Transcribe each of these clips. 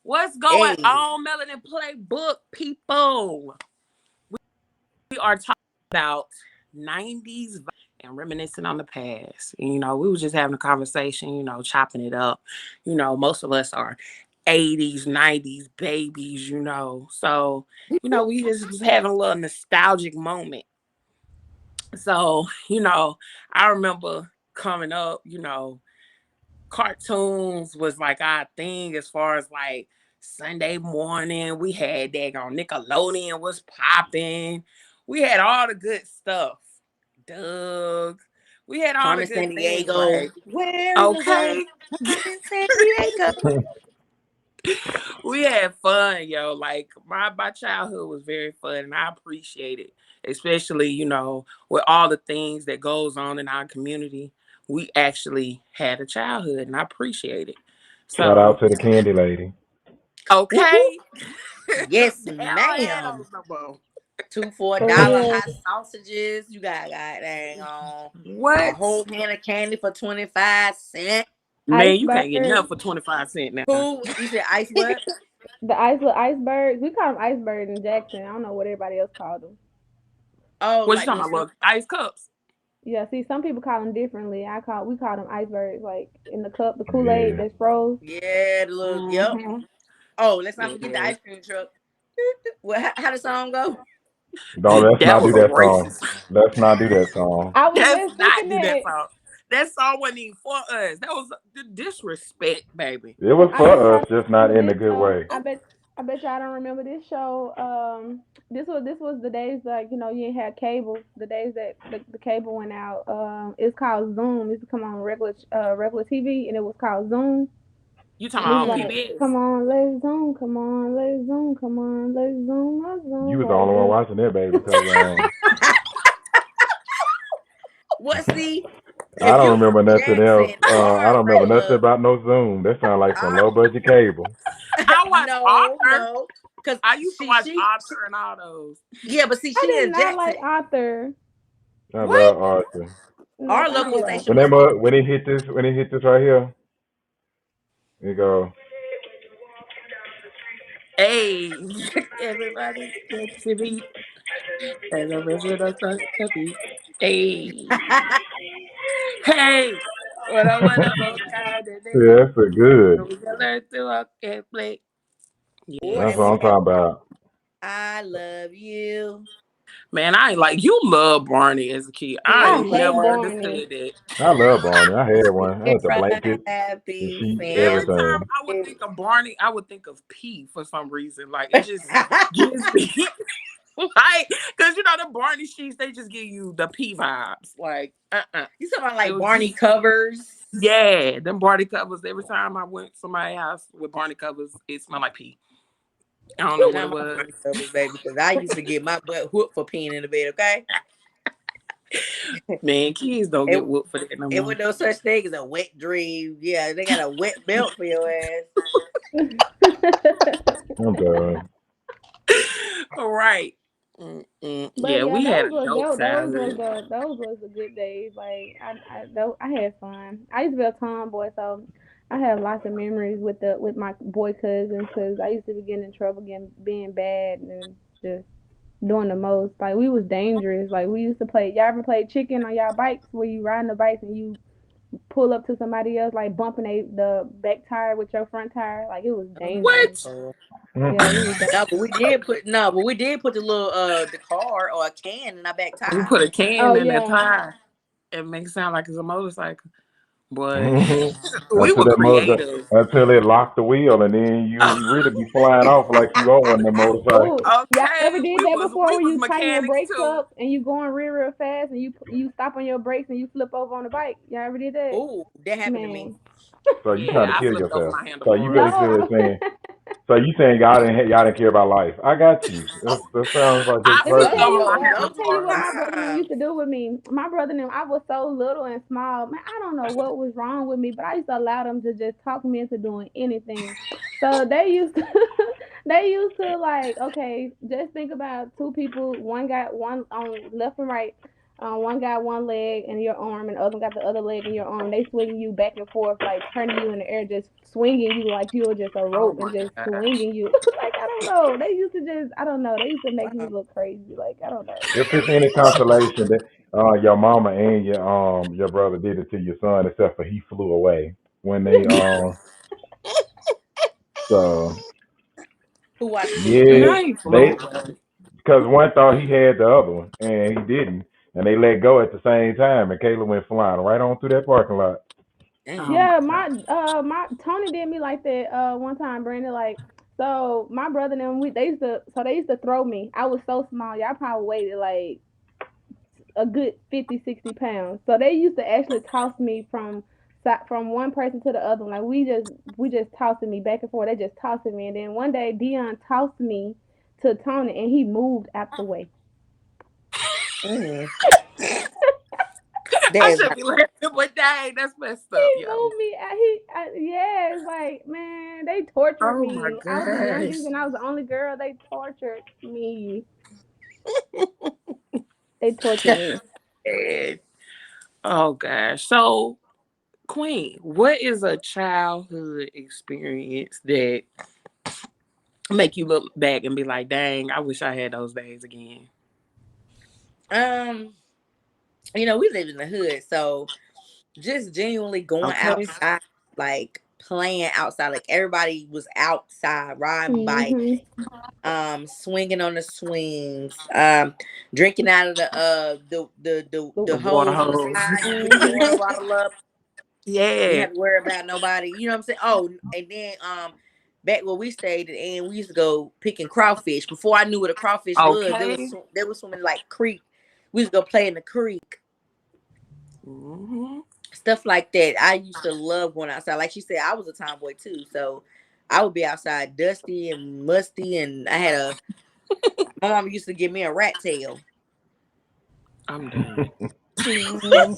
What's going on, Melanin Playbook people? We are talking about 90s and reminiscing on the past. We was just having a conversation, chopping it up. Most of us are 80s, 90s babies, So, we just having a little nostalgic moment. So, I remember coming up, cartoons was like our thing as far as like Sunday morning. We had that on Nickelodeon was popping. We had all the good stuff. Doug. We had all the Carmen good San things, Diego. right? Where is the Okay. sun? Carmen San Diego. We had fun, yo. Like my childhood was very fun and I appreciate it. Especially, with all the things that goes on in our community. We actually had a childhood and I appreciate it. Shout out So to the candy lady. Woo-hoo. okay. Yes, Hell yeah, ma'am. those no more. 2 for a For dollar real. hot sausages. You got dang on a What? whole can of candy for 25 cents. Man, you can't get Iceberg. nothing for 25 cents now. Who you said ice what? Little icebergs. We call them icebergs in Jackson. I don't know what everybody else called them. Oh, What you like talking those. about? Look, ice cups. Yeah, see, some people call them differently. We call them icebergs, like in the cup, the Kool-Aid Yeah. that's froze. Yeah, the little yep. Mm-hmm. Oh, let's not forget the Yeah. ice cream truck. Well, how the song go? No, let's That not do was that song. racist. Let's not do that song. I was Let's just not thinking do that that. song. That song wasn't even for us. That was the disrespect, baby. It was I for bet us, y'all just don't not remember in a this good show. way. I bet y'all don't remember this show. This was the days like you ain't had cable. The days that the cable went out. It's called Zoom. It used to come on regular TV, and it was called Zoom. You talking And it was about Mm. like, PBS? come on, let's Zoom, come on, let's Zoom, come on, let's Zoom, let's You Zoom, was the let's only one Zoom. watching that, baby, because What? See, I if don't you from remember nothing else. Jackson, I don't remember nothing our about no Zoom. That sounds like some our low budget cable. I watched no, Arthur. no, because I used to watch she Arthur and all those. yeah, but see, I she did in not Jackson. like Arthur. I What? love Arthur. Nope, Our I local didn't like station Arthur. was When he hit this right here, you go. Hey, everybody get to be as a visitor to be. Hey, hey, what a wonderful kind of day. Yeah, that's a good. We can learn to walk and play. oh, Yes. That's that what one I'm talking about. I love you. Man, I ain't like you love Barney as a kid. I I ain't hate never Love Barney. understood that. I love Barney. I had one. I had the every blanket, the happy sheets, Every family. time everything. I would think of Barney, I would think of P for some reason. Like it just gives me like because the Barney sheets they just give you the P vibes. Like You talking about it like was Barney just covers? yeah, them Barney covers. Every time I went to somebody's house with Barney covers, it smelled like P. I don't know what Not it my Barney was. covers, baby, because I used to get my butt whooped for peeing in the bed. Okay, Man, kids don't it get whooped for that no it more. was no such thing as a wet dream. Yeah, they got a wet belt for your ass. I'm done. All right. But Yeah, yeah, we had a those dope was childhood. the good days. Like I had fun. I used to be a tomboy, so I have lots of memories with my boy cousins because I used to be getting in trouble, being bad and just doing the most. Like we was dangerous. Like we used to play. Y'all ever played chicken on y'all bikes where you riding the bikes and you pull up to somebody else like bumping the back tire with your front tire? Like it was Oh, dangerous. What? Lord. Yeah, we Mm-mm. was But we did put the little the car or a can in our back You tire. put a Oh can in the yeah. tire and make it sound like it's a motorcycle. Boy, until we were that motor, creative. until it locked the wheel, and then you really be flying off like you own the motorcycle. Oh, y'all ever Okay, did we that was before we where was you tighten your mechanics brakes too. up and you going real fast and you stop on your brakes and you flip over on the bike? Y'all ever did that? Oh, that happened to me. Man. So you trying Yeah, to I kill flipped over yourself? my So you No, handlebars. basically saying, so you saying y'all didn't care about life? I got you. That sounds like just I Let me flipped tell over you. my Oh, Let me those tell you were what handlebars. my brother and them times. used to do with me. My brother and them, I was so little and small. Man, I don't know what was wrong with me, but I used to allow them to just talk me into doing anything. So they used to, they used to like, okay, just think about two people. One got one on left and right. one got one leg in your arm and the other one got the other leg in your arm. They swinging you back and forth, like turning you in the air, just swinging you like you were just a Oh rope and my just gosh. swinging you. Like I don't know. They used to just I don't know. They used to make me Wow. look crazy. Like I don't know. If it's any consolation that your mama and your brother did it to your son, except for he flew away when they so Who watched the movie? yeah, Now he flew they away. because one thought he had the other one and he didn't, and they let go at the same time, and Kayla went flying right on through that parking lot. Oh Damn. my Yeah, god. my Tony did me like that one time, Brandon. Like so my brother and them they used to throw me. I was so small. Y'all probably weighed like a good 50, 60 pounds. So they used to actually toss me from one person to the other. Like we just tossing me back and forth. They just tossing me. And then one day Dion tossed me to Tony and he moved out the way. Mm. That I is should not. be laughing, but dang, that's messed up, He yo. moved me. Yeah, it's like man, they tortured Oh my me. I was the youngest gosh. and I was the only girl. They tortured me. They tortured me. And- oh gosh. So, Queen, what is a childhood experience that make you look back and be like, dang, I wish I had those days again? um, we live in the hood, so just genuinely going Okay. outside, like playing outside, like everybody was outside riding bikes, Mhm. swinging on the swings, drinking out of the The water hose on the hose. side. You put your water Mhm. bottle up. You didn't Yeah. have to worry about nobody. You know what I'm saying? Oh, and then back where we stayed, and we used to go picking crawfish. Before I knew what a crawfish was, Okay. they was swimming like creek. We used to go play in the creek, Hmm. stuff like that. I used to love going outside. Like she said, I was a tomboy too, so I would be outside dusty and musty. And my mom used to give me a rat tail. I'm done. Mhm.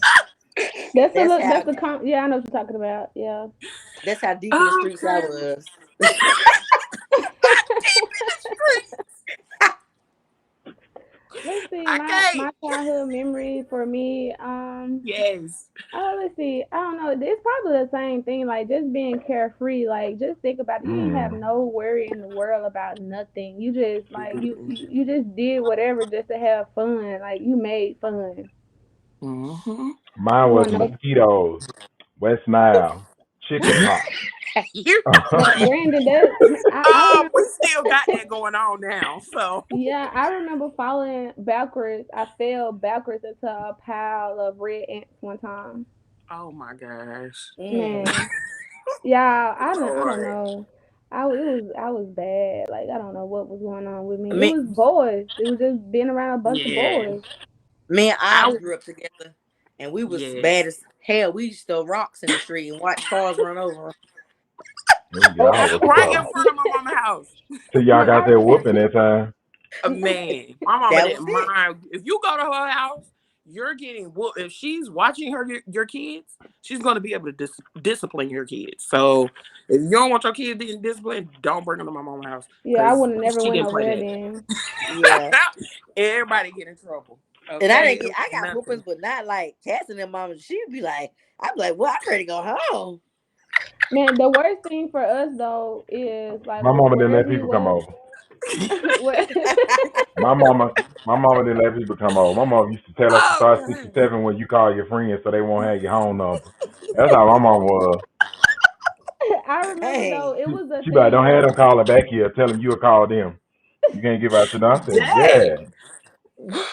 That's a That's look. how That's a Yeah, I know what you're talking about. Yeah. that's how deep in the streets I Okay. was. Deep in the street. Let's see. My Okay. childhood memory for me. Yes. Oh, let's see. I don't know. It's probably the same thing. Like just being carefree. Like just think about it. You didn't have Mm. no worry in the world about nothing. You just like Mm-hmm. you just did whatever just to have fun. Like you made fun. Mine You was want no. mosquitoes, West Nile, chicken pox. You Now, Brandon, that I we remember. still got that going on now. So Yeah, I remember falling backwards. I fell backwards into a pile of red ants one time. oh my gosh. Mm. Man, yeah, I don't Lord. know. I was bad. Like I don't know what was going on with me. It Me, was boys. It was just being around a bunch of Yeah. boys. me and I Oz grew up together, and we was bad yes. as hell. We used to throw rocks in the street and watch cars run over 'em. Y'all was Right in tough. front of my mama's house. Till y'all Man, got that whooping that time. Man, my mama That was didn't it. mind. If you go to her house, you're getting whooped. If she's watching your kids, she's going to be able to discipline your kids. So if you don't want your kids getting disciplined, don't bring them to my mama's house yeah, I because would have never she went didn't play nowhere that. then. Yeah. Everybody get in trouble. And Okay, it was I got whoopings, nothing. but not like Cass and them mama. She'd be like, I'd be like, well, I'm ready to go home. Man, the worst thing for us though is like My mama didn't wherever let we people come was. over. Where, My mama, my mama didn't let people come over. My mama used to tell us to Oh start 67 god. when you call your friends so they won't have your home number. That's how my mama was. I remember though, Dang. it was a She be like, thing don't have though. them call her back here. Tell them you'll call them. You can't give out your number. I said, Dang. yeah.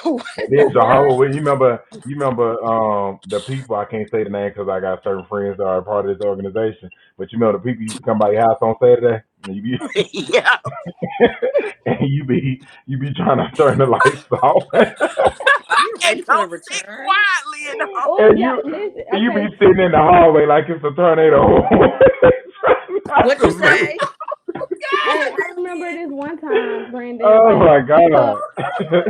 What And the then world? Jehovah, you remember the people. I can't say the name because I got certain friends that are a part of this organization. But you know the people used to come by your house on Saturday, and you be Yeah. and you be trying to turn the lights off, You ready And for the go sit return? quietly in the Oh and yeah, you listen. and you be Okay, sitting in the hallway like it's a tornado. Trying not What to you move. say? hey, I remember this one time, Brandon. Oh Like my the god.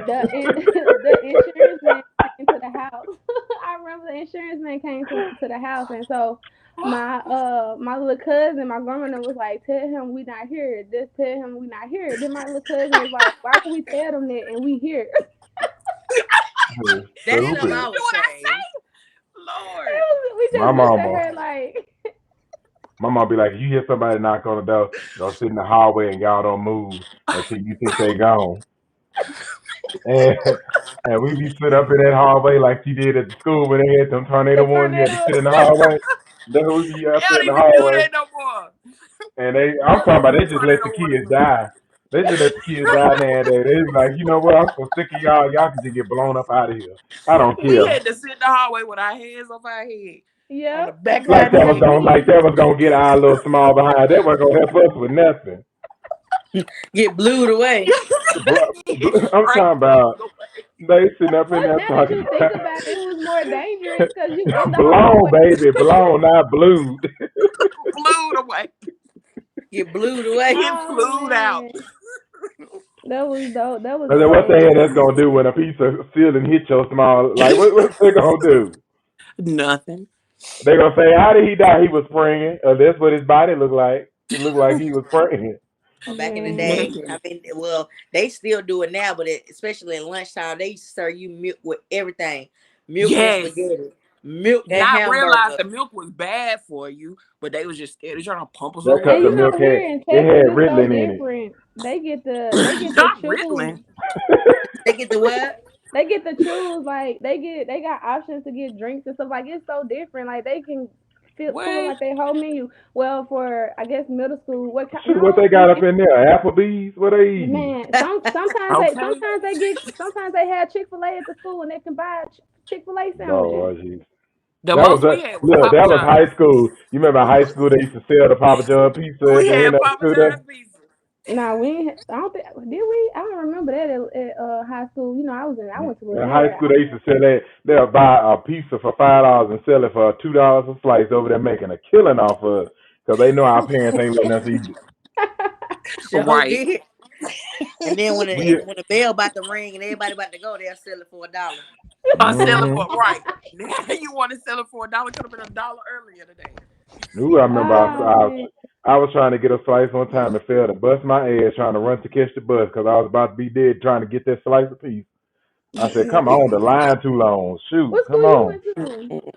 the insurance man came to the house. I remember the insurance man came to the house, and so my little cousin, my grandmother was like, "Tell him we not here. Just tell him we not here." Then my little cousin was like, "Why would we tell them that and we here?" That's something Stupid. I Do would what I say. say, Lord. We My just looked at mama, her like, my mom be like, if you hear somebody knock on the door, go sit in the hallway and y'all don't move until you think they gone. And and we be sit up in that hallway like she did at the school when they had them tornado the warnings. You had to tornado. sit in the hallway. Then we be They out there don't in the even do hallway, that no more. and I'm They talking don't about do they the just let the tornado warning kids no more. die. They just let the kids die nowadays. They be like, you know what? I'm so sick of y'all. Y'all can just get blown up out of here. I don't We care. had to sit in the hallway with our hands over our head on the Yep, back of Like our like that back was neck. then. gonna get our little small behind. That wasn't gonna help us with nothing. Get blued away. I'm Straight talking about away. they sitting up in Well, there now that talking you think about about it, it was more dangerous because you in the blown, hallway. baby, blown, not blued. Flew away. Get blued away. Get Oh flued out. man, that was dope. That was And a then what the hell phase. that's gonna do when a piece of ceiling hit your small? Like what's they gonna do? Nothing. They gonna say, how did he die? He was spraying. That's what his body looked like. It looked like he was spraying. Or back in the day, Man, Man. I mean, well, they still do it now, but especially in lunchtime, they used to serve you milk with everything, milk and Yes. spaghetti, milk and Not realize hamburger. the milk was bad for you, but they was just scared of trying to pump us That up with cup and of you milk. milk know had here in it Texas had it's so Ritalin in it. different. They get the Not chews. Ritalin. They get the what? They get the chews. Like they got options to get drinks and stuff. Like it's so different. Like they can pull up What? like their whole menu. Well, for I guess middle school, what kind? Shoot, what No, they got up in there? Applebee's? What they eating? man. Okay. Sometimes they have Chick-fil-A at the school and they can buy Chick-fil-A sandwiches. Oh, jeez. The That was most that. we had was Look, Papa that was high John's. school. You remember high school? They used to sell the Papa John pizza at We the end had of the Papa school day. John's pizza. Nah, we ain't, I don't think did we? I don't remember that at high school. You know, I went to In high Lanier. school, they used to sell that. They'll buy a pizza for $5 and sell it for $2 a slice over there, making a killing off of us because they know our parents ain't letting us eat it. Sure Right. did. And then when We, the bell about to ring and everybody about to go, they'll sell it for $1. I sell it mm-hmm. for right. Now you want to sell it for $1? Could have been $1 earlier today. Ooh, I remember Oh man. I was trying to get a slice one time and failed to bust my ass trying to run to catch the bus because I was about to be dead trying to get that slice of piece. I said, come Man. on, the line too long. Shoot, What come school you on. went to?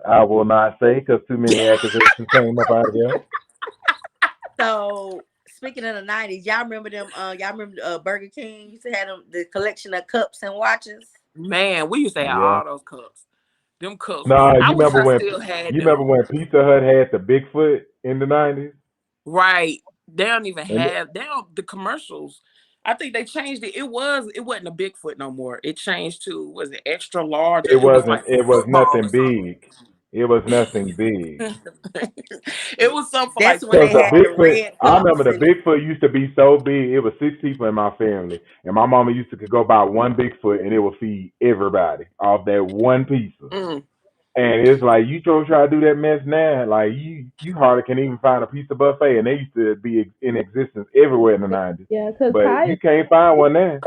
I will not say because too many accusations came up out of there. So speaking of the 90s, y'all remember them? Y'all remember Burger King used to have them the collection of cups and watches. Man, we used to have Yeah. all those cups. Them cups was. Nah, I wish I still had you remember them. when Pizza Hut had the Bigfoot in the 90s? Right. They don't even And have. They don't. The commercials. I think they changed it. It was. It wasn't a Bigfoot no more. It changed to, was it extra large? It was like it was football or nothing something. big. It was nothing big. It was something for That's like when Because they the had the football. Bigfoot, red I remember cups the and Bigfoot used to be so big. It was 6 people in my family, and my mama used to could go buy one Bigfoot, and it would feed everybody off that one pizza. Mm. And it's like you try to do that mess now, like you hardly can even find a pizza buffet, and they used to be in existence everywhere in the 90s. Yeah, cause But Kaya, you can't find one now.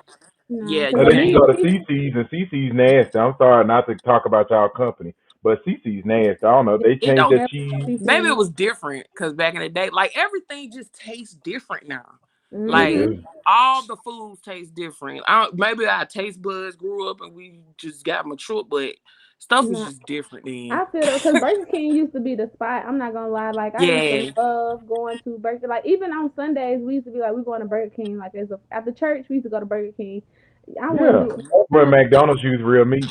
no, Yeah, cause you Unless you can't. go to CC's, and CC's nasty. I'm sorry not to talk about y'all company, but CC's nasty. I don't know. They It changed don't. their never cheese. Maybe it CC. was different because back in the day, like everything just tastes different now. It Like Mhm. do. all the foods taste different. Maybe our taste buds grew up and we just got mature, but stuff is No, just different then. I feel that because Burger King used to be the spot. I'm not gonna lie. Like I used to Yeah, love going to Burger. Like even on Sundays, we used to be like we going to Burger King. Like after church, we used to go to Burger King. I wouldn't Yeah, be. that's where McDonald's use real meat.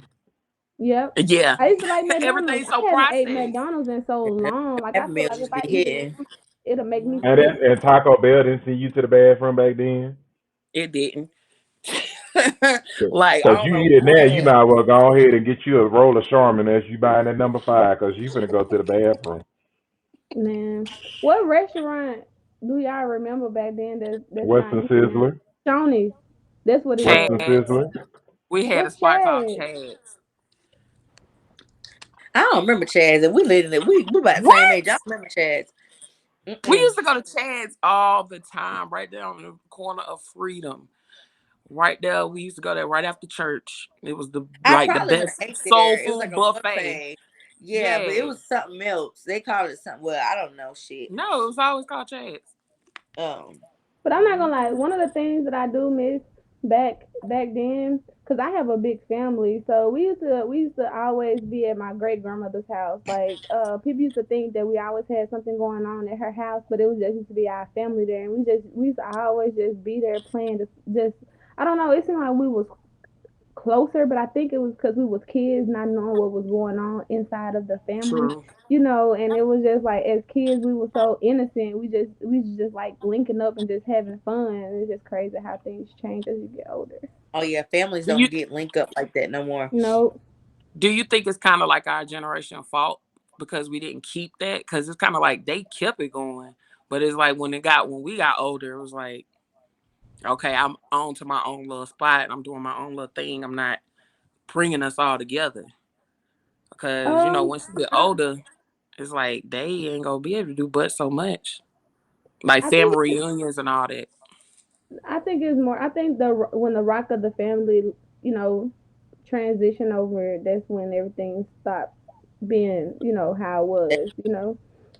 Yep. yeah. I used to like McDonald's. Everything's so I haven't ate processed. McDonald's in so long. Like I happy feel meals like if just I be eat it hitting. now, it'll make me And sick. Taco Bell didn't send you to the bathroom back then. It didn't. Like I Cause don't you know eat it now, what you happened. might as well go ahead and get you a roll of Charmin as you buying that number 5, cause you finna go to the bathroom. Man, what restaurant do y'all remember back then that's not Western here now? Sizzler, Shoney's. That's what it Western was. Chads. Sizzler. We had a What's spot called Chad? Chads. I don't remember Chaz, and we lived in it. We about the same age. I What? don't remember Chaz. We Mm-mm. used to go to Chad's all the time, right there on the corner of Freedom. Right there, we used to go there right after church. It was the I the probably best ate soul there. It was like food a buffet. buffet. Yeah, but it Yeah. was something else. They called it something. Well, I don't know shit. No, it was always called Chad's. Um, But I'm not Mhm. gonna lie. One of the things that I do miss back then, cause I have a big family, so we used to always be at my great grandmother's house. Like, people used to think that we always had something going on at her house, but it was just used to be our family there, and we used to always just be there playing. Just I don't know. It seemed like we was closer, but I think it was because we was kids, not knowing what was going on inside of the family, True. and it was just like as kids we were so innocent. We just like linking up and just having fun. It's just crazy how things change as you get older. Oh yeah, families Do you don't get linked up like that no more. No, do you think it's kind of like our generation fault because we didn't keep that? Because it's kind of like they kept it going, but it's like when we got older, it was like, okay, I'm on to my own little spot. I'm doing my own little thing. I'm not bringing us all together because um, once you get I older, it's like they ain't gonna be able to do but so much, like I think family reunions and all that. I think it's more. I think the when the rock of the family, you know, transition over, that's when everything stopped being, how it That- was,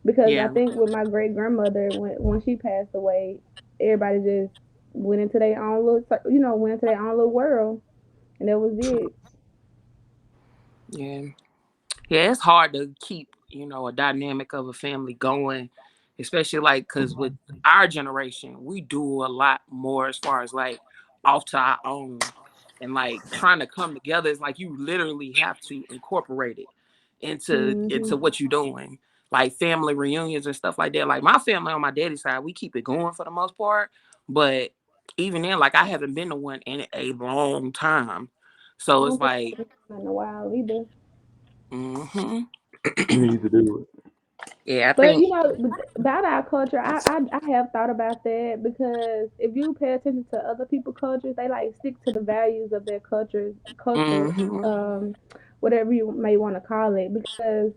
because I Yeah, think with my great grandmother, when she passed away, everybody just went into their own little, went into their own little world, and that was it. yeah. Yeah, it's hard to keep, a dynamic of a family going, especially like because with our generation, we do a lot more as far as like off to our own and like trying to come together is like you literally have to incorporate it into Hmm. what you're doing. Like family reunions and stuff like that. Like my family on my daddy's side, we keep it going for the most part. But even then, like I haven't been to one in a long time. I So it's don't think like, I've been in a while either. hmm You need to do it. yeah, I But think. about our culture, I have thought about that because if you pay attention to other people's cultures, they like stick to the values of their culture, Hmm. whatever you may want to call it. Because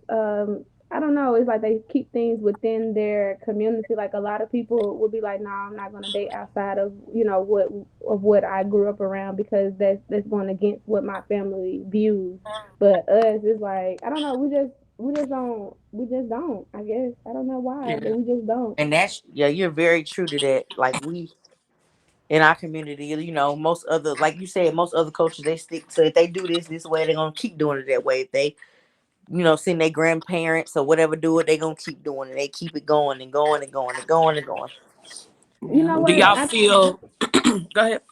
I don't know, it's like they keep things within their community. Like a lot of people would be like, "No, I'm not gonna date outside of what I grew up around because that's going against what my family views." But us, it's like I don't know, we just don't, I guess. I don't know why, but Yeah. we just don't. And that's yeah, you're very true to that. Like we in our community, most other like you said, most other cultures they stick to if they do this way, they're gonna keep doing it that way. If they, send their grandparents or whatever do it, they gonna keep doing it. They keep it going and going and going and going and going. You Yeah. know Do what? y'all feel? Go ahead.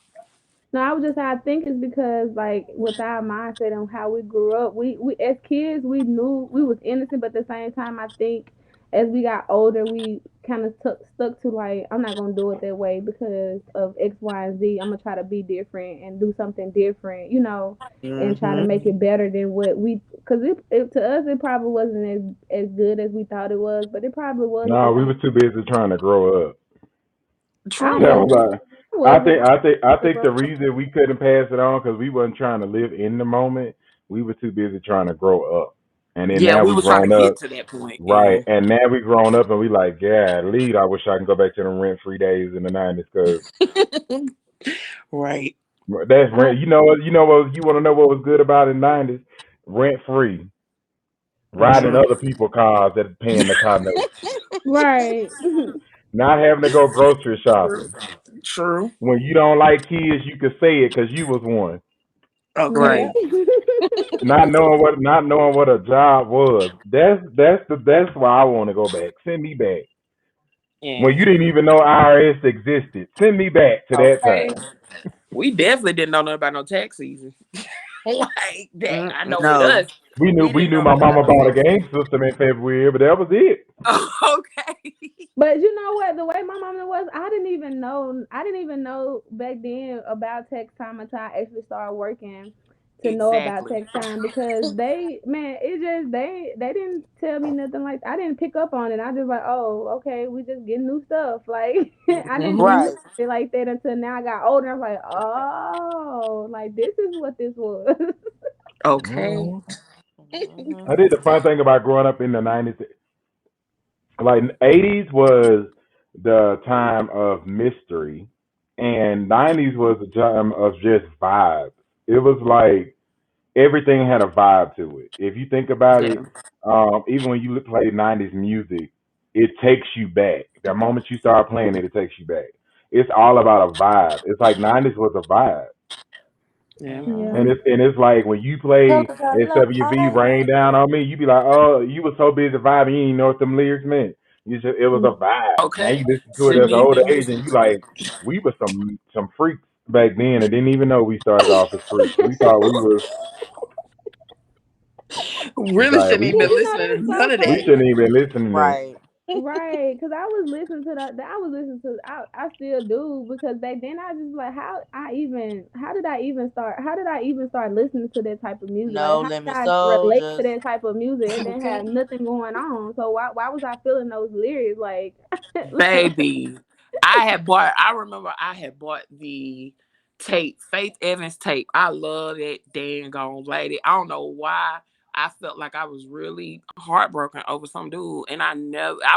No, I was just I think it's because like with our mindset and how we grew up, we as kids we knew we was innocent, but at the same time I think as we got older we kind of stuck to like I'm not gonna do it that way because of X, Y, and Z. I'm gonna try to be different and do something different, and try to Hmm. make it better than what because to us it probably wasn't as good as we thought it was, but it probably was at No, the we same. were too busy trying to grow up. I That True. was wasn't. like, I I wasn't. think, I think, I think the reason we couldn't pass it on because we wasn't trying to live in the moment. We were too busy trying to grow up, and then Yeah, now we we were trying to grown get up, to that point. right? Yeah. And now we grown up, and we like, yeah, lead. I wish I can go back to the rent-free days in the '90s because Right. that's I rent. You know what? You want to know what was good about it in the '90s? Rent-free, riding True. other people's cars that paying the car note, right. not having to go grocery True. shopping. True. When you don't like kids, you could say it because you was one. Yeah. Okay. Not knowing what a job was. That's why I want to go back. Send me back when Yeah. you didn't even know IRS existed. Send me back to that Okay. time. We definitely didn't know nothing about no tax season. Like that. I know with No. us, We knew we we didn't knew know my nothing mama about no bought a tax game season. system in February, but that was it. Okay. But you know what? The way my mama was, I didn't even know. I didn't even know back then about text time until I actually started working to know about Exactly. text time because man, it just they didn't tell me nothing like I didn't pick up on it. I just like, oh, okay, we just getting new stuff. Like I didn't Hmm. know Right. it like that until now I got older. I was like, oh, like this is what this was. Okay. Mhm. Hmm. I did the fun thing about growing up in the '90s. Like '80s was the time of mystery, and '90s was the time of just vibes. It was like everything had a vibe to it. If you think about it, Yeah. even when you play '90s music, it takes you back. The moment you start playing it, it takes you back. It's all about a vibe. It's like '90s was a vibe. Yeah. Yeah. And it's like when you Talk play about love SWV all Rain night. Down on Me, you be like, oh, you was so busy vibing, you didn't know what them lyrics meant. You just it was a vibe. Now Okay. you listen to it as an Shouldn't even older been age, and listening. you like, we were some freaks back then, and didn't even know we started off as freaks. We thought we was Really like shouldn't we even been should You know listening to that's none so of we that. funny. shouldn't even listen to that. Right. Right, because I was listening to that. I was listening to. I still do because back then I just like how did I even start? How did I even start listening to that type of music? Like No how did limit I relate to soldiers. that type of music and then have Okay. nothing going on? So why was I feeling those lyrics like? Baby, I remember I had bought the tape, Faith Evans tape. I love that dang gone lady. I don't know why. I felt like I was really heartbroken over some dude, and I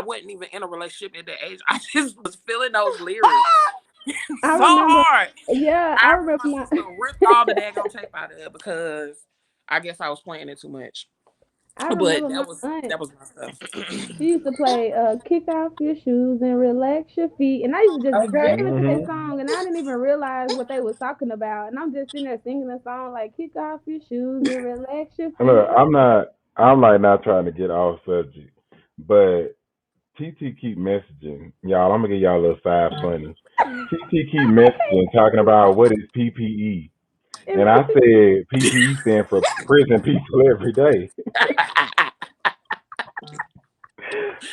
wasn't even in a relationship at that age. I just was feeling those lyrics I so remember. hard. Yeah, I I remember remember my my. sister ripped all the daggone tape out of it because I guess I was playing it too much. I But remember my that was aunt. that was my stuff. She used to play "Kick Off Your Shoes and Relax Your Feet," and I used to just be Okay. jamming to that Hmm. song, and I didn't even realize what they was talking about, and I'm just sitting there singing the song like "Kick off your shoes and relax your Look, feet." I'm like not trying to get off subject, but TT keep messaging y'all. I'm gonna give y'all a little side funny. TT keep messaging talking about what is PPE. And And I said PPE stand for prison people every day.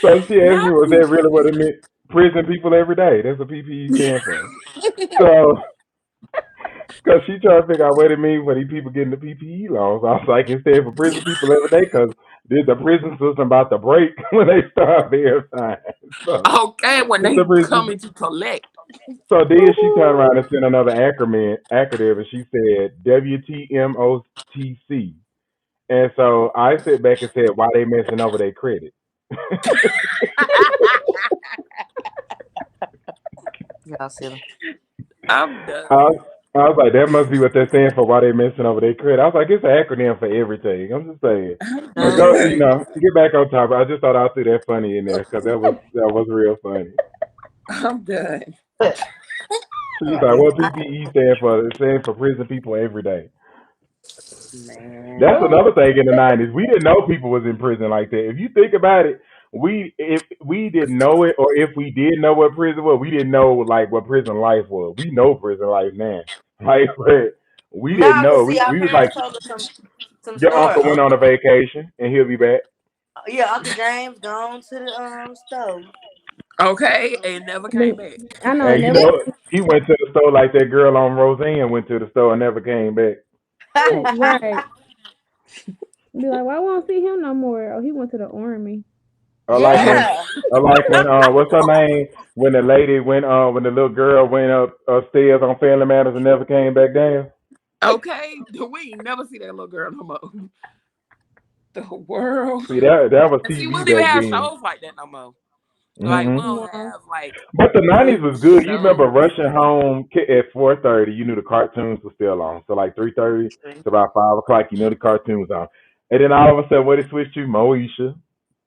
So she asked me, Not was that PPE. really what it meant? Prison people every day. That's what PPE stand for. So, because she trying to figure out what it means when these people getting the PPE laws. I was like, it stands for prison people every day because there's the prison system about to break when they start their time. So, Okay, when it's the they prison. coming to collect. So then she turned ooh, around and sent another acronym, and she said WTMOTC. And so I sit back and said, why they messing over their credit? Y'all silly. I'm I done. was, I was like, that must be what they're saying for why they messing over their credit. I was like, it's an acronym for everything. I'm just saying. I'm But go, you Mm-hmm. done. know, to get back on topic, I just thought I'd throw that funny in there because that was real funny. I'm done. She was like, It's what PPE stand for? It stands for prison people every day. Man. That's oh, another thing in the '90s. We didn't know people was in prison like that. If you think about it, we if we didn't know it, or if we did know what prison was, we didn't know like what prison life was. We know prison life now. Like, but we didn't nah, know. cause We see, our we was like, parents told us some your story. uncle went on a vacation and he'll be back. Yeah, Uncle James gone to the stove. Okay, and never came then- back. I know, and And you never. know, he went to the store like that girl on Roseanne went to the store and never came back. Right. Be like, well, I won't see him no more. Oh, he went to the army. Or like when, Yeah. what's her name? When the lady went, when the little girl went upstairs on Family Matters and never came back down. Okay, we ain't never see that little girl no more. The world. See that was And see, we TV don't even back have then. shows like that no more. Like we Hmm. don't No. have like But the '90s good was good. You remember shows. rushing home at 4:30. You knew the cartoons were still on. So like 3:30 to about 5 o'clock, you know the cartoons on. And then all of a sudden, what it switched to? Moesha,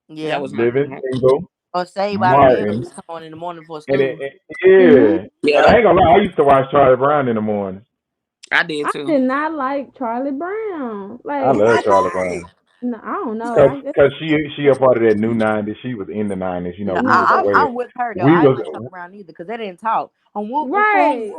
That Yeah. was my Living Single, Or Saved by the Bell Martin, used to come on in the morning before and school. Hmm. yeah. And I yeah. ain't gonna lie, I used to watch Charlie Brown in the morning. I did I too. did not like Charlie Brown. I Like love I Charlie Why? Brown. no, I don't know. Cause, I just cause she a part of that new '90s. She was in the '90s. You know, No, we no, was but where I'm with her though. we I didn't like Charlie was. Brown either because they didn't talk. right.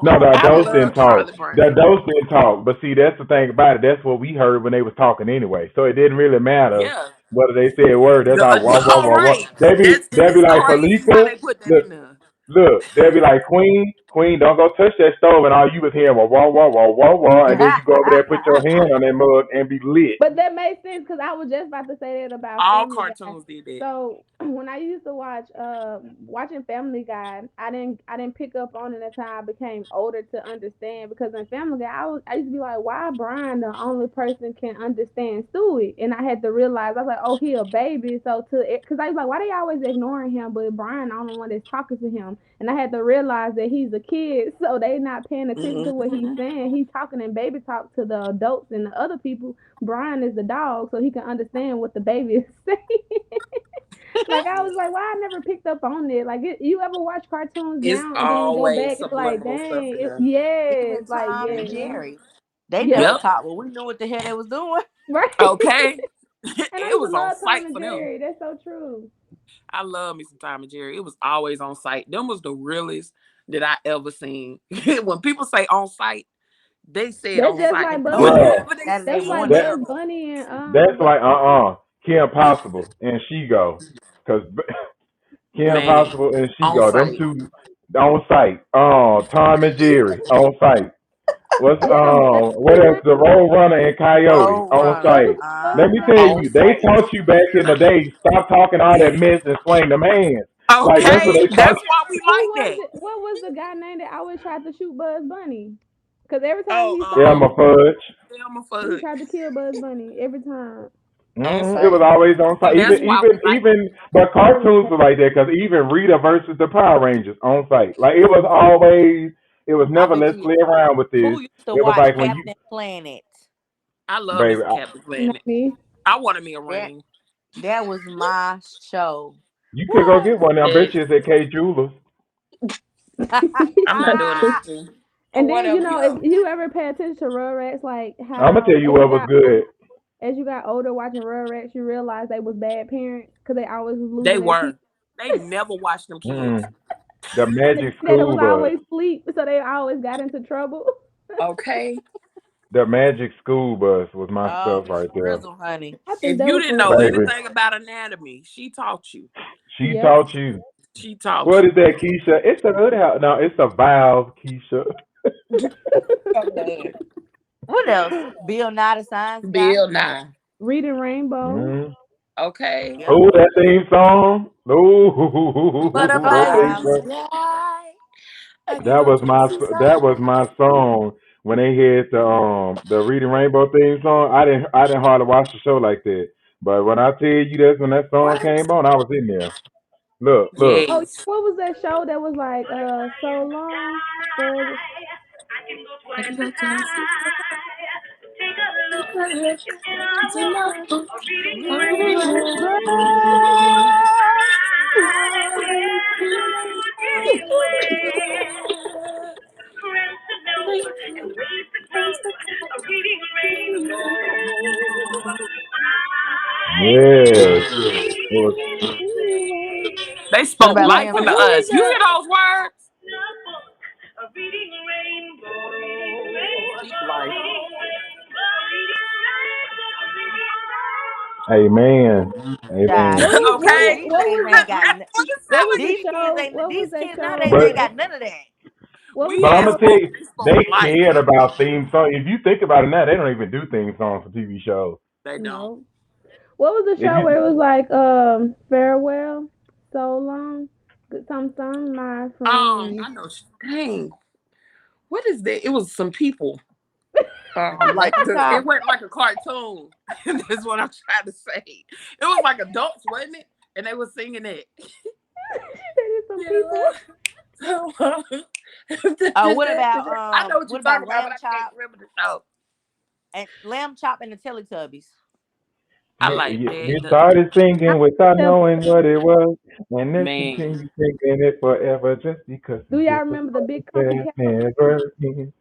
No, the I adults didn't love talk. Charlie The Brown. adults didn't talk. But see, that's the thing about it. That's what we heard when they was talking anyway. So it didn't really matter Yeah. whether they said a word. That's like wah wah All wah wah. right. And They be it's like crazy how Felica. they put that Look, in there. look. They be like Queen, don't go touch that stove. And all you was hearing wah wah wah wah wah wah. And then you go over there, put your hand on that mug, and be lit. But that makes sense because I was just about to say that about All Family Guy. cartoons did that. So when I used to watch watching Family Guy, I didn't pick up on it until I became older to understand because in Family Guy I used to be like, why Brian the only person can understand Stewie? And I had to realize I was like, oh, he a baby. So because I was like, why they always ignoring him, but Brian the only one that's talking to him. And I had to realize that he's a kid, so they not paying attention to what he's Mhm. saying. He's talking in baby talk to the adults and the other people. Brian is the dog, so he can understand what the baby is saying. Like I was like, why I never picked up on it? Like you ever watch cartoons It's now and then go always back? It's like, subliminal stuff dang, in there. yes, Even like Tom and yes. Hmm. Jerry. They Yep. never Yep. taught, but we knew what the hell they was doing. Right. Okay. And I It used to was on love Tom site and for them. Jerry. That's so true. I love me some Tom and Jerry. It was always on site. Them was the realest that I ever seen. When people say on site, they said That's on just site. like No, Bruh, Whatever they Saturday that's like said. morning that Bugs show. Bunny and that's like Kim Possible and She Go, cause Kim Man, Possible and She on Go, them site. two on site. Tom and Jerry on site. What's yeah. what else? The Road Runner and Coyote Road on Runner. What was site. Let me tell On you, they site. taught you back in the day. Stop talking all that mess and swing them hands. Like that's what Okay, they taught that's why we who like was that. it? What was the guy name that always tried to shoot Bugs Bunny? Because every time Oh, he you. saw him, Elmer Fudge. Thelma he Fudge. tried to kill Bugs Bunny every time. On It was site. always on See, site. that's Even why even we like even the That was cartoons were like that because even Rita versus the Power Rangers on site. Like it was always. It was I never bet let's you play around with this. who used to It was watch like when you, Captain Planet. I love me baby, some Captain not Planet. me. I wanted me a That ring. that was my show. you could go What? get one. I bet Yes. you it's at K Jewelers. I'm not doing that too. And then Whatever. if you ever pay attention to Rugrats, like I'm gonna how tell you what was good. as you got older watching Rugrats, you realize they was bad parents because they always was They losing their kids. were. They never watched them kids. Mm, the And the Magic that School was Bus. always asleep, so they always got into trouble. Okay. The Magic School Bus was my Oh, stuff Miss right there. Frizzle, honey. I think If that you was didn't know funny. Baby, anything about anatomy, she taught you. she Yep. taught you. She taught What you. is that, Keisha? It's a good house. No, it's a valve, Keisha. Okay. What else? Bill Nye the Science Guy. Bill Nye. Reading Rainbow. Mm. Okay. Yep. Oh, that theme song. Oh, that theme Butterflies Butterflies. song. fly. I give That them was my kisses that all was my song when they had the Reading Rainbow theme song. I didn't hardly watch the show like that. But when I tell you that's when that song what? came on, I was in there. Look. Oh, Yes. what was that show that was like so long? For I can go to the sister. Take a look. It's a notebook. A reading Reading rainbow. Yes. It was anyway. They What spoke about What life Lamb into what Chop? was us. You that? hear those words? Speak life. Amen. Amen. Child, these kids, Okay. these What days was ain't the got. What it what sound was like? the These kids show? ain't. What was These that kids nowadays show? ain't But got none of that. What was We but the I'm had gonna show? tell spoke. you, They spoke they life. cared about theme song. If you think about it now, they don't even do theme songs for TV shows. They don't. No. What was the If show you where it was like farewell, so long, some my friend. I know. Dang. What is that? It was some people. Like Lamb it Chop. went like a cartoon. That's what I'm trying to say. It was like adults, wasn't it? And they were singing it. That is some people. Yeah. What about I know what you're what talking about about, but Lamb I can't Chop remember the show. and Lamb Chop and the Teletubbies? I you, like you that. you started I singing without tell knowing what it was, and then Man, continue singing it forever just because do you y'all get the remember the big comfy that couch? never ends.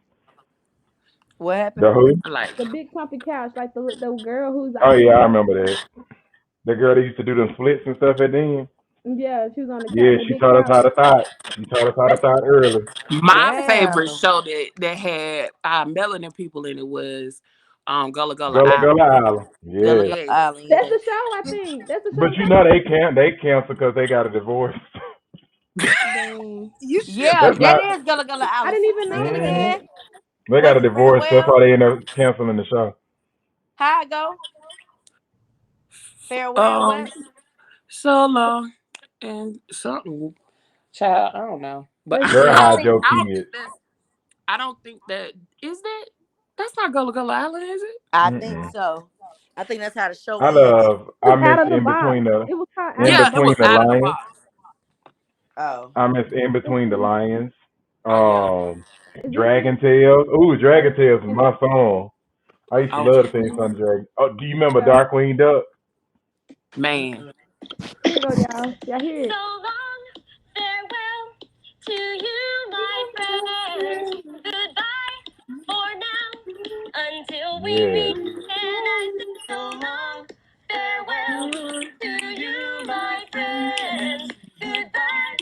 What happened? The who? I like The big comfy couch, like the girl who's Oh always yeah, I remember that. The girl that used to do them splits and stuff at the end. yeah, she was on the Yeah, the she big taught us couch. how to thought. She taught us how to thought early. my favorite Yeah. show that had melanin people in it was Gullah Gullah Gullah Island. Gullah Island. Gullah Yeah. Gullah Yes. Island, That's yeah. the show, I think. That's the show But I'm you talking know they canceled because they got a divorce. about. Dang. You should Yeah, That's be. that not. is Gullah Gullah I Island. didn't even know Sing it Hmm. that. again. They got Was a it divorce. That's farewell? why they ended up canceling the show. How it go? Farewell, Um, what? so long and something, child. I don't know, but Let's Girl, I see. don't hide think your I don't think kids. that's. I don't think that is that. That's not Gullah Gullah Island, is it? I think Mm-mm. so. I think that's how the show I ends. love. It I was miss out of the in box. between the It was called out in of the Yeah, it between was box. the out of the lions. box. Oh. I miss in Let's between the see. lions. Oh yeah. Um, Is this it? Dragon Tales. Ooh, Dragon Tales is my song. I used to love Okay, the thing on Dragon. Oh, do you remember Uh, Darkwing Duck? man. here you go, y'all. Y'all hear So it? long, farewell to you, my friend. Goodbye for now. until we Yes. meet again. I say so long, farewell to you, my friends. Goodbye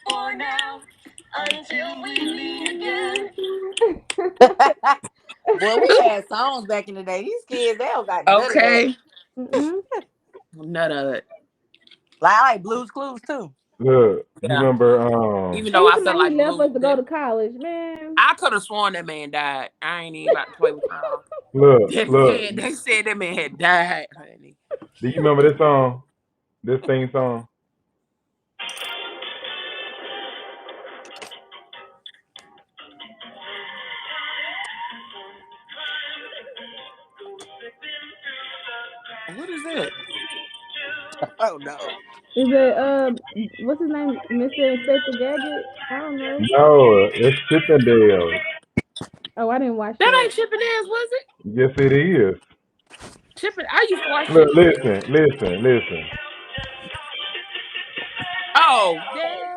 for now, until we meet again. Boy, we had songs back in the day. These kids, they don't got none of that. Okay. Mm-mm. None of it. Like, I like Blues Clues too. Look, you Yeah. remember Even And though he I said felt he like left us Blue, to go to college, man. I could have sworn that man died. I ain't even about to play with y'all. That look. man, they said that man had died, honey. Do you remember this song? This theme song? What is that? Oh no. Is it what's his name? Mr. Inspector Gadget? I don't know. No, it's Chippendales. Oh, I didn't watch That that. ain't Chipping Dales, was it? Yes, it is. Chipping. I used to watch Look, Chipping Dales. listen. Oh, yeah.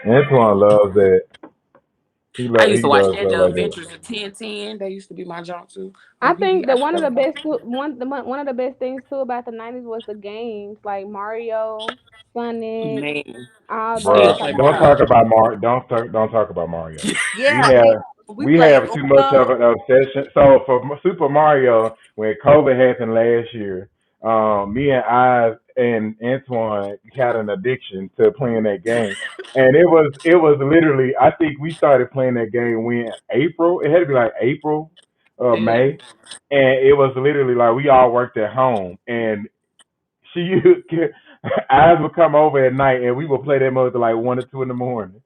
Antoine loves that. I used He to watch loves that. stuff The like that. Adventures of 1010. They used to be my junk too I on think BB. I that should one of the never watched best one of the best things too about the 90s was the games like Mario, it. Sonic, Man, all still those Bruh, type play of don't Mario. talk games. about Mario. Don't talk about Mario. We Yeah, have and we we played have too much of Uno. an obsession. So for Super Mario, when COVID happened last year, me and I and Antoine had an addiction to playing that game, and it was literally. I think we started playing that game when April. It had to be like April or Yeah. May, and it was literally like we all worked at home, and she eyes would come over at night and we would play that mother like 1 or 2 in the morning.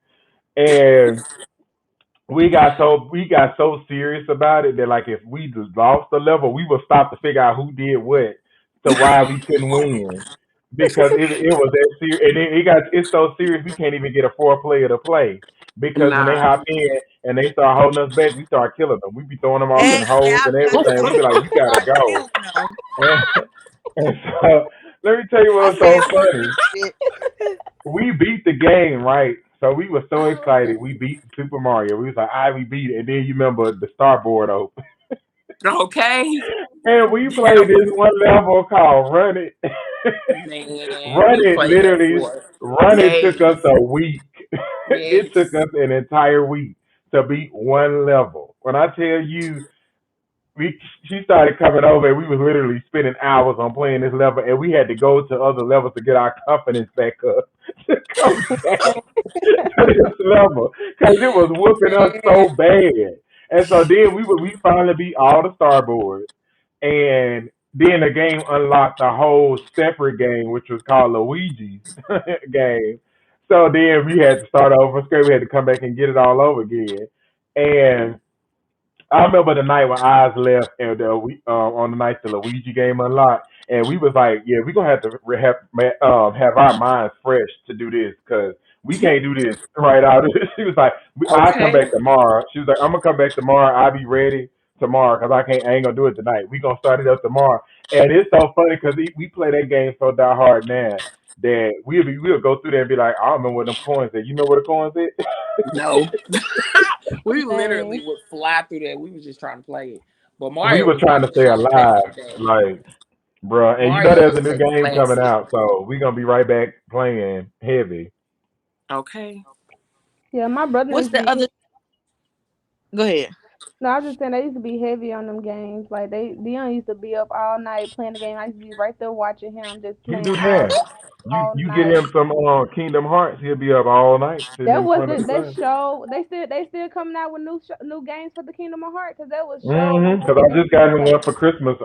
And we got so serious about it that like if we just lost the level, we would stop to figure out who did what to why we couldn't win. Because it was that serious and it's so serious we can't even get a 4 player to play. Because when they Nah. hop in and they start holding us back, we start killing them. We be throwing them off in Hey, holes and I everything. We be like, you gotta start go. killing them. And, and so let me tell you I what's so said some funny. shit. We beat the game, right? So we were so excited. We beat Super Mario. We was like, we beat it. And then you remember the starboard open. Okay. And we That played this one level called Run It. man, Run we It played that literally, for Run It took us days. a week. It took Yes. us an entire week to beat one level. When I tell you, she started coming over and we was literally spending hours on playing this level and we had to go to other levels to get our confidence back up to come back to this level because it was whooping us Man. so bad. And so then we finally beat all the starboards, and then the game unlocked a whole separate game which was called Luigi's game. So then we had to start over. We had to come back and get it all over again. And I remember the night when Oz left and we on the night the Luigi game unlocked, and we was like, yeah, we gonna have to have our minds fresh to do this because we can't do this right out. She was like, I'll come Okay. back tomorrow. She was like, I'm gonna come back tomorrow. I'll be ready tomorrow because I ain't gonna do it tonight. We gonna start it up tomorrow. And it's so funny because we play that game so die hard now that we'll go through there and be like, I don't remember what them coins is. You know what the coins is? No. We Dang. literally would fly through that. We was just trying to play it. But We Mario were was trying like to the stay shit back in alive, the day. like. Bruh, and you know Mario there's a was new a game coming classic. out, so we're gonna be right back playing heavy. Okay. Yeah, my brother What's used to the be. other? Go ahead. No, I was just saying they used to be heavy on them games. Like Dion used to be up all night playing the game. I used to be right there watching him just He playing do that. all You get night. him some Kingdom Hearts, he'll be up all night sitting That in was front of the that thing. show. They still coming out with new games for the Kingdom of Heart because that was show Cause before I they just got him play. one for Christmas.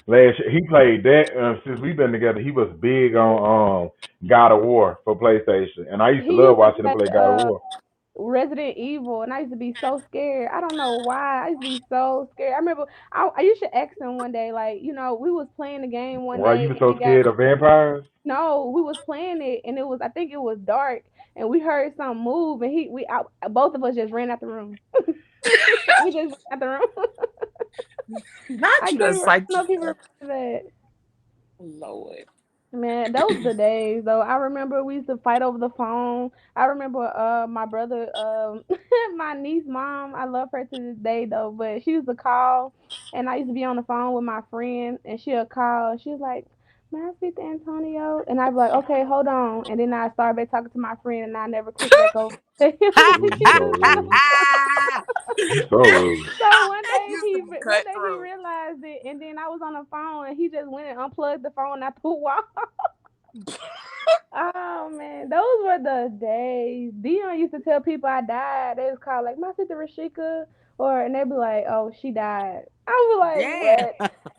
Last year he played that since we've been together. He was big on God of War for PlayStation, and I used to He love used to watching him play play God of War. Resident Evil, and I used to be so scared. I don't know why. I used to be so scared. I remember I used to ask him one day, like we was playing the game one Why you day was and so it got scared of vampires? no, we was playing it and it was I think it was dark and we heard something move and both of us just ran out the room. We just ran out the room. Not I you done can't. I don't psyched know if he remember yourself. that. Lord. Man, those the days though. I remember we used to fight over the phone. I remember my brother my niece mom, I love her to this day though, but she used to call and I used to be on the phone with my friend and she'll call. She was like, "May I speak to Antonio?" And I'd be like, "Okay, hold on." And then I start back talking to my friend and I never click back over. Ooh, you so rude. You so rude. So one day Used to be he cutthroat. realized it, and then I was on the phone, and he just went and unplugged the phone out the wall. Oh man, those were the days. Dion used to tell people I died. They was called like my sister Rashika, or and they'd be like, "Oh, she died." I was like, Damn.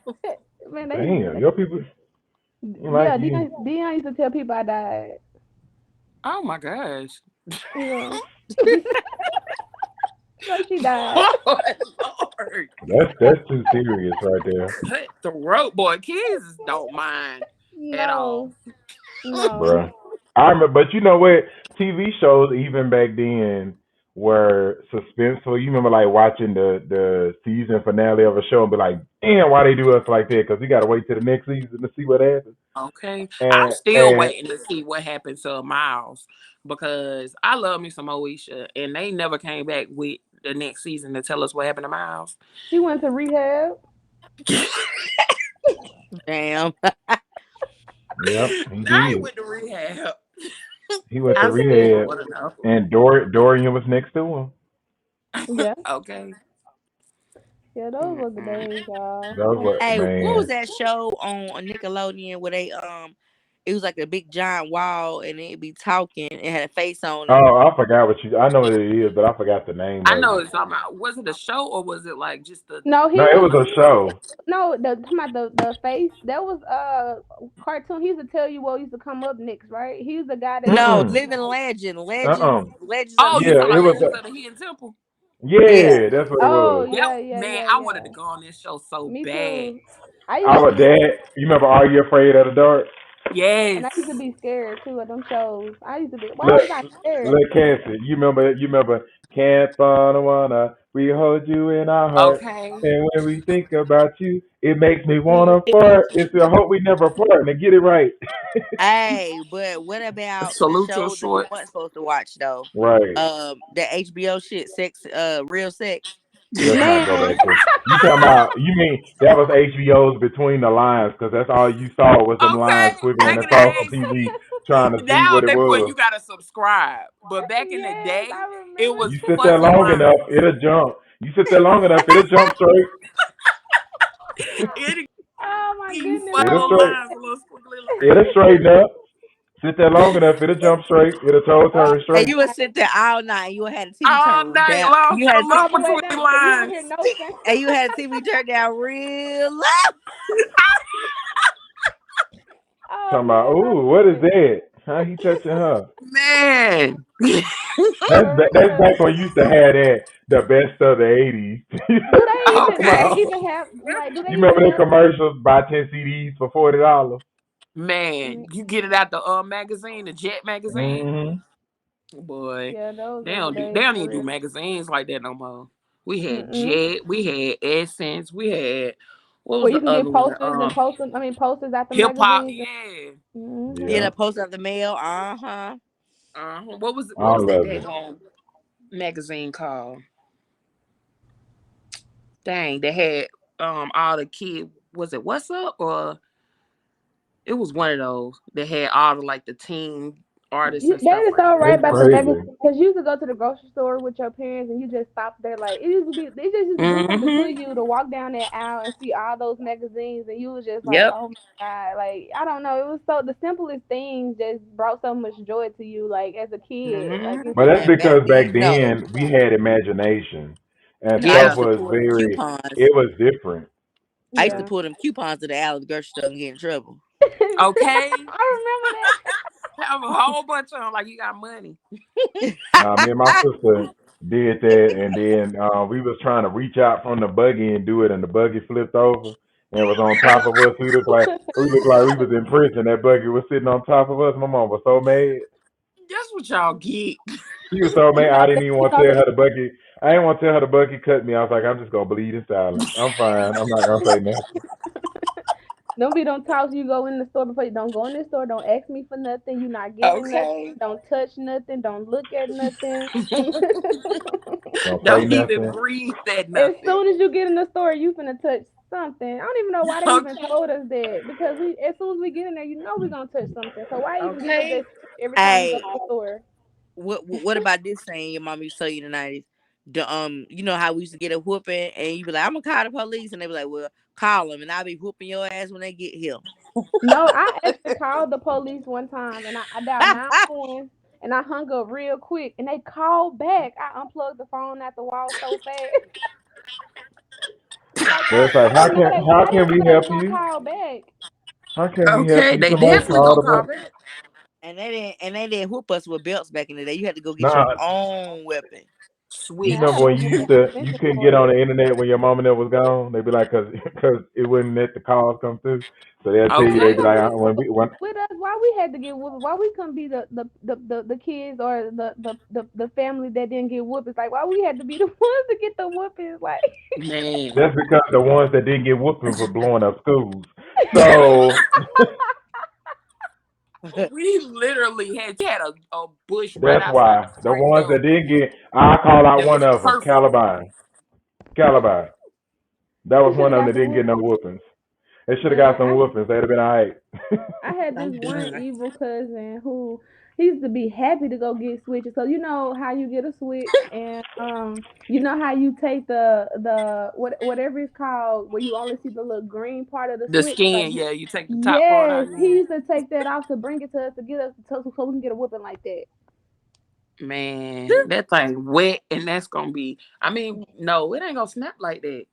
"What?" Man, they used to Damn, say, your people like "Yeah." you. Dion used to tell people I died. Oh my gosh. Yeah, like she died. Oh Lord. That's too serious right there, Cutthroat boy. Kids don't mind at all. No, no. bruh. I remember, but you know what? TV shows even back then were suspenseful. You remember like watching the season finale of a show and be like, "Damn, why they do us like that?" Because we got to wait till the next season to see what happens. Okay. I'm And still and waiting to see what happened to Miles because I love me some Moesha and they never came back with the next season to tell us what happened to Miles. He went to rehab. Damn. yep, he I did. went to rehab. He went to I still rehab, want to know. and Dorian was next to him. Yeah, Okay. yeah. Those were the Mm-mm. days, y'all. That was what Hey, what was man. that show on Nickelodeon where they it was like a big giant wall and it'd be talking. It had a face on it. Oh, I forgot what you. I know what it is, but I forgot the name I of know it. it's talking about, was it a show or was it like just the No, No, he it was was a show. no the talking about the face. That was cartoon. He used to tell you what used to come up next, right? He was the guy that used to No, Mm-mm. be Living Legend, Uh-uh. Legends of Oh, you Yeah, talking it about Hidden was. Temple. Legends of the Hidden Temple? Yeah. Yeah, that's what it oh was. That yeah yeah man, yeah I wanted to yeah. go on this show so Me bad. too. I used to Our be dad. You remember? Are you afraid of the dark? and Yes. I used to be scared too of them shows. I used to be. Why Look, was I scared? look, Cassie. You remember? You remember? Can't find a wanna. We hold you in our heart, Okay. and when we think about you, it makes me Yeah. wanna fart. It's a hope we never part. Now get it right. Hey, but what about the Salute your shows that we shorts. weren't supposed to watch though? Right. The HBO shit, sex, real sex. Let's not go Man, back there. You talking about? You mean that was HBO's Between the Lines? Because that's all you saw was them Okay. lines squiggling Back in the across the day, TV, trying to see now what at it that point was. you gotta subscribe. But back in the yes, day, I it remember. was You sit there fuzzy long enough, lines. it'll jump. You sit there long enough, it'll jump straight. It'll Oh my give you goodness, fuzzy I It'll little straight. lines, a little squiggly lines. It'll straighten up. Sit there long enough, it'll jump straight. It'll toe oh turn And straight. you would sit there all night. And you would have the TV All turned night down. long You trying had to to, look all the way between down so you won't lines. hear no sound. and you had the TV turned down real low. Talking Oh about, man, I ooh, what is remember. that? How he touching her? Man. For That's real. back when you used to have that the best of the '80s. Do Okay. they even have like do they You even remember the have commercials? Buy 10 CDs for $40. Man, mm, you get it out the magazine, the Jet magazine. Mm-hmm. Boy, yeah, those they were the don't do days they don't for even do real. magazines like that no more. We had Mm-mm. Jet, we had Essence, we had what was Where you the can other get one? posters at the Hip hop, magazines. yeah. Yeah, Mm-hmm. Yeah, the post of the mail. Uh huh. What was all that of it. daggone magazine called? Dang, they had all the kid, was it What's Up, or it was one of those that had all the like the teen artists and That stuff is like so right That's that. about the magazine crazy. because you used to go to the grocery store with your parents and you just stop there like it used to be it just used to do something to Mm-hmm. you to walk down that aisle and see all those magazines and you was just like Yep. oh my god like I don't know it was so the simplest things just brought so much joy to you like as a kid like Mm-hmm. it's But that's And back because back then, no, then we had imagination and I stuff Yeah. used to was pull them very, coupons. it was different. I used to yeah. pull them coupons to the alley the grocery store and get in trouble. Okay. I remember that. Have a whole bunch of them like you got money. Now, me and my sister did that, and then we was trying to reach out from the buggy and do it, and the buggy flipped over and was on top of us. We looked like we was in prison. That buggy was sitting on top of us. My mom was so mad. That's what y'all get. She was so You mad. know, I didn't even you want to know tell the her the buggy. I didn't want to tell her the buggy cut me. I was like, I'm just gonna bleed in silence. I'm fine. I'm not gonna say nothing. Don't be don't talk. You go in the store before you don't go in the store. Don't ask me for nothing. You not getting nothing. Okay. Don't touch nothing. Don't look at nothing. Don't say Don't even nothing. breathe that As nothing. soon as you get in the store, you finna touch something. I don't even know why they even Okay. told us that because we, as soon as we get in there, you know we gonna touch something. So why even give us Okay. that every time we go Hey, to the store? what about this saying your mom used to tell you in the 90s? You know how we used to get a whooping and you be like, I'm gonna call the police, and they be like, well, call them, and I'll be whooping your ass when they get here. No, I actually called the police one time and I dialed 911 and I hung up real quick and they called back. I unplugged the phone at the wall so fast. Like So it's I like, didn't know they how I can didn't know we they was help gonna you? call back. How can we help Okay. you? They Somebody definitely called gonna call about. back. And they didn't whoop us with belts back in the day. You had to go get your Nah, own weapon. you Man, I remember Switch. had when to you get used some to you extension couldn't get cords. on the internet when your mom and them was gone? They'd be like, cause it wouldn't let the calls come through. So they'll tell you Why they Okay. be couldn't like, we when with us? Why we had to get whooped? Why we couldn't be the kids or the family that didn't get whooped? It's like why we had to be the ones to get the whoopings? Like Man. that's because the ones that didn't get whooping for blowing up schools. So We literally had a bush right that's outside why our the front ones that door didn't get, I call out that one was of them, perfect. Caliban. That we was should one have of them got that some didn't get no whoopings. whoopings. They should have got Man, some whoopings. They'd have been all right. I had this I'm one done. evil cousin who he used to be happy to go get switches. So you know how you get a switch and you know how you take the whatever it's called where you only see the little green part of the The switch. Like skin, yeah, you take the top part yes, out. he Yeah. used to take that off to bring it to us to get us so we can get a whooping like that. Man, that thing wet, and that's gonna be. I mean, no, it ain't gonna snap like that.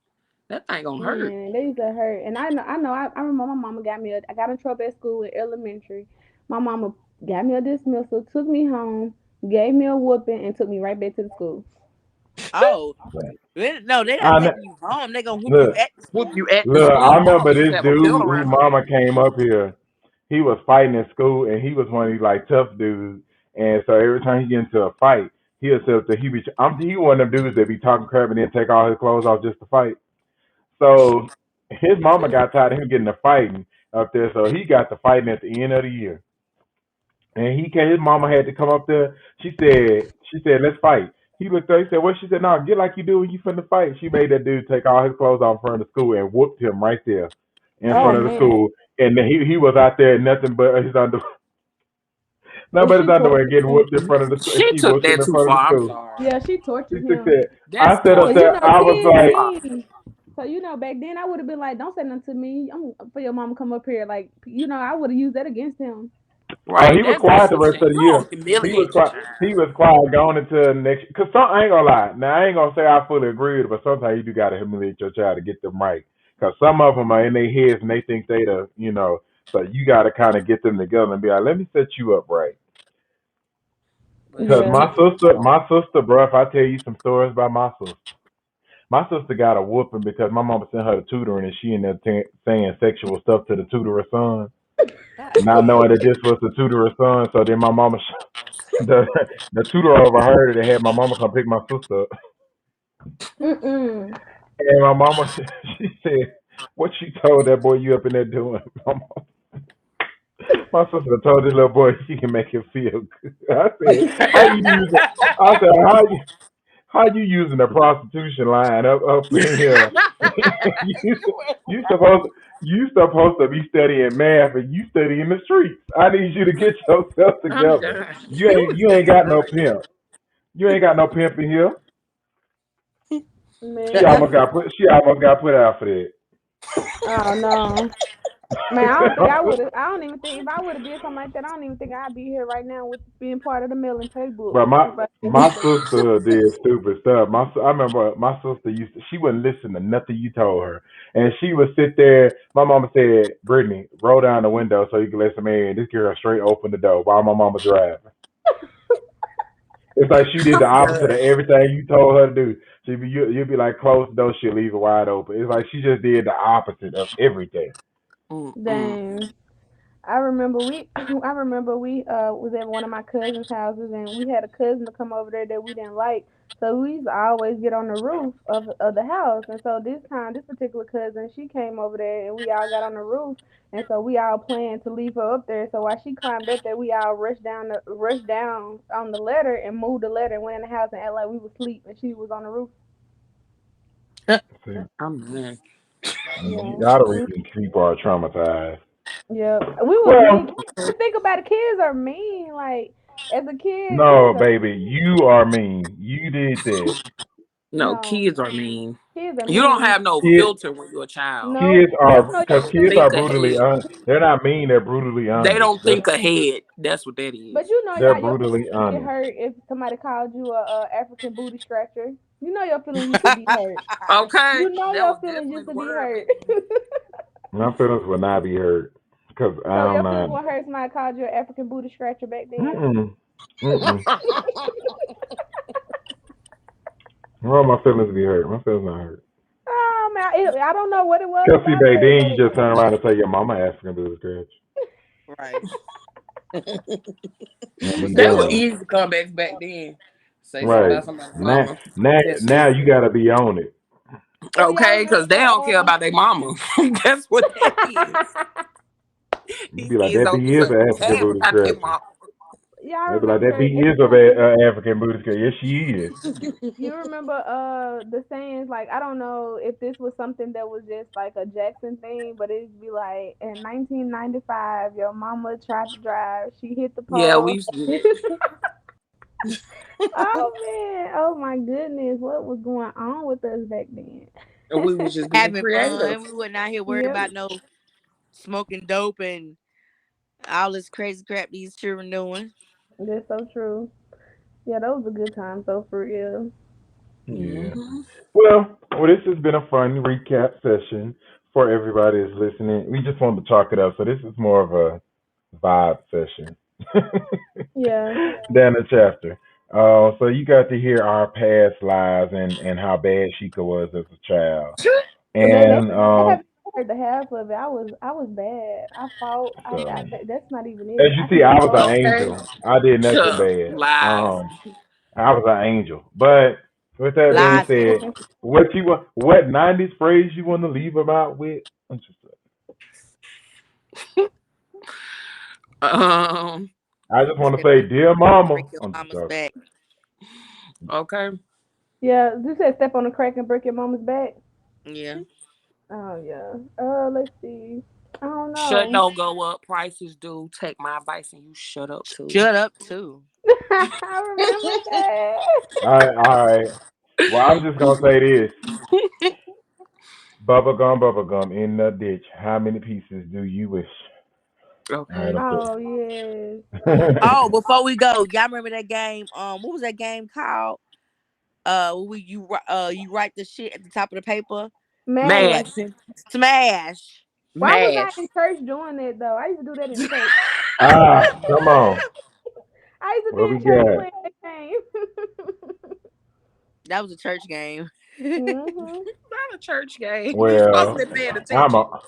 That thing gonna hurt. Man, they used to hurt. And I remember my mama got me I got in trouble at school in elementary. My mama got me a dismissal, took me home, gave me a whooping, and took me right back to the school. Oh, no, they're not I taking you home. They're gonna whoop you look, at the Whoop school. you at the look. I school. remember Mama used to this have a dude belt who around her mama neck. came up here. He was fighting in school, and he was one of these like tough dudes. And so every time he get into a fight, he'll say that he one of them dudes that be talking crap and then take all his clothes off just to fight. So his mama got tired of him getting to fighting up there, so he got to fighting at the end of the year. And his mama had to come up there. She said, let's fight. He looked up, he said, what? She said, no, get like you do when you finna fight. She made that dude take all his clothes off in front of the school and whooped him right there in Oh front of the man. school. And then he was out there in nothing but his under Oh, nothing but his she underwear tortured getting him. whooped in front of the school. She She took whooped him that in too front of the far. I'm school. sorry. Yeah, she She tortured took him. that. I That's said up going Cause too you there, know, I was far. kids like, mean. So you know, back then I would have been like, "Don't say nothing to me. I'm for your mom to come up here." Like, you know, I would have used that against him. oh, Right? he was That's quiet the rest bullshit. of the You year. don't He was humiliate your quiet. child. He was quiet going into next. Cause I ain't gonna lie. Now I ain't gonna say I fully agree with it, but sometimes you do gotta humiliate your child to get them right. Cause some of them are in their heads and they think they So you gotta kind of get them together and be like, let me set you up right. But Cause she Yeah. took it too far. my sister, bro. If I tell you some stories about my sister got a whooping because my mama sent her to tutoring and she ended up saying sexual stuff to the tutor's son, God not knowing damn. that this was the tutor's son. So then my mama the the tutor overheard it and had my mama come pick my sister up. Mm-mm. And my mama she said, what you told that boy you up in there doing? My sister told this little boy she can make him feel good. I said, how you using I said, how you using the prostitution line up in here? you you supposed to be studying math and you studying the streets. I need you to get yourself I'm together. done. You ain't That's got no crazy. pimp. You ain't got no pimp in here. Man. She almost got put out for that. Oh no. Man, I don't think I would have. I don't even think if I would have did something like that. I don't even think I'd be here right now with being part of the Melanin Playbook. But If I did my something. sister did stupid stuff. I remember my sister she wouldn't listen to nothing you told her, and she would sit there. My mama said, "Brittany, roll down the window so you can let some air in." This girl straight open the door while my mama driving. It's like she did the I'm opposite of done. everything you told her to do. You'd be like, close the door, she'll leave it wide open. It's like she just did the opposite of everything. Mm-mm. Dang. I remember we was at one of my cousin's houses and we had a cousin to come over there that we didn't like. So we used to always get on the roof of the house. And so this time, this particular cousin, she came over there and we all got on the roof. And so we all planned to leave her up there. So while she climbed up there, we all rushed down on the ladder and moved the ladder and went in the house and act like we was asleep and she was on the roof. See, I'm man. Yeah. y'all the reason people are traumatized. Yeah. We was mean. Well, You think about it, kids are mean. Like as a kid, no, kids are baby, you are mean. You did that. No, no, kids are mean. kids are You don't mean. have no Kids, filter when you're a child. No, kids you are don't know because your kids feelings. are Think brutally ahead. they're not mean. They're brutally They honest. don't think ahead. That's what that But is. you know, They're y'all, your feelings brutally used to get honest. hurt if somebody called you a African booty scratcher. You know, your feelings used to be hurt. Okay, You know, that your was feelings definitely used the to be word hurt. back My feelings will not be hurt because So I'm your not. feelings were hurt. Somebody called you an African booty scratcher back then. Mm-mm. Mm-mm. then. Well, my feelings be hurt. My feelings not hurt. Man, I don't know what it was Cause see, about back that, then but you just turn around and say your mama asking to the scratch. Right. And be They were done. easy comebacks back then. Say something Right. about somebody's Now, mama. now, That's now it. you gotta be on it. oh, y'all Okay, because they don't care remember? about their mama. That's what that is. You These be like, kids that don't B give is a an African damn booty about their scratcher. mama. Y'all They be like, that B remember? is a African booty scratcher. Yes, she is. You remember the sayings like I don't know if this was something that was just like a Jackson thing, but it'd be like in 1995, your mama tried to drive, she hit the Yeah, we pole. used to do that. Oh man, oh my goodness, what was going on with us back then? And we was just being Having creative. fun. We wasn't out here worried Yep, about no smoking dope and all this crazy crap these children doing. that's so true. Yeah, those were good times though, for real. Yeah. Hmm. Well, this has been a fun recap session for everybody that's listening. We just wanted to chalk it up, so this is more of a vibe session Yeah, than a chapter. So you got to hear our past lives and how bad Sheikah was as a child. yeah. They And haven't heard the half of it. I was bad. I fought. so, That's not even as it. you I see, I still was an fuck. Okay. angel. I did nothing Chuck, bad. lies. I was an angel. But with that being Lies. said, what 90s phrase you want to leave them out with? I'm just- Um, I just want to Step say, on dear and break mama. your I'm just mama's joking. back. okay. Yeah, you said step on the crack and break your mama's back. Yeah. Oh yeah. Let's see. I don't Shut know. don't go up. Prices do. Take my advice and you shut up too. Shut up too. I remember that. All right. Well, I'm just gonna say this: bubble gum in the ditch. How many pieces do you wish? All right, Okay. I'm Oh yes. Oh, before we go, y'all remember that game? What was that game called? You write the shit at the top of the paper and put Mash. like Mash. smash. Why was I Mash. in church doing that though? I used to do that in church. Come on. I used to be What we in church got? playing that game. That was a church game. Mhm. Not a church game. You supposed Well, to be paying I'm attention. a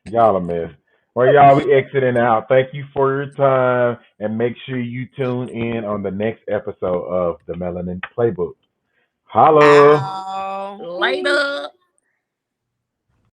y'all a mess. Well, y'all, we exiting out. Thank you for your time, and make sure you tune in on the next episode of the Melanin Playbook. Holla. Ow. Peace. Later.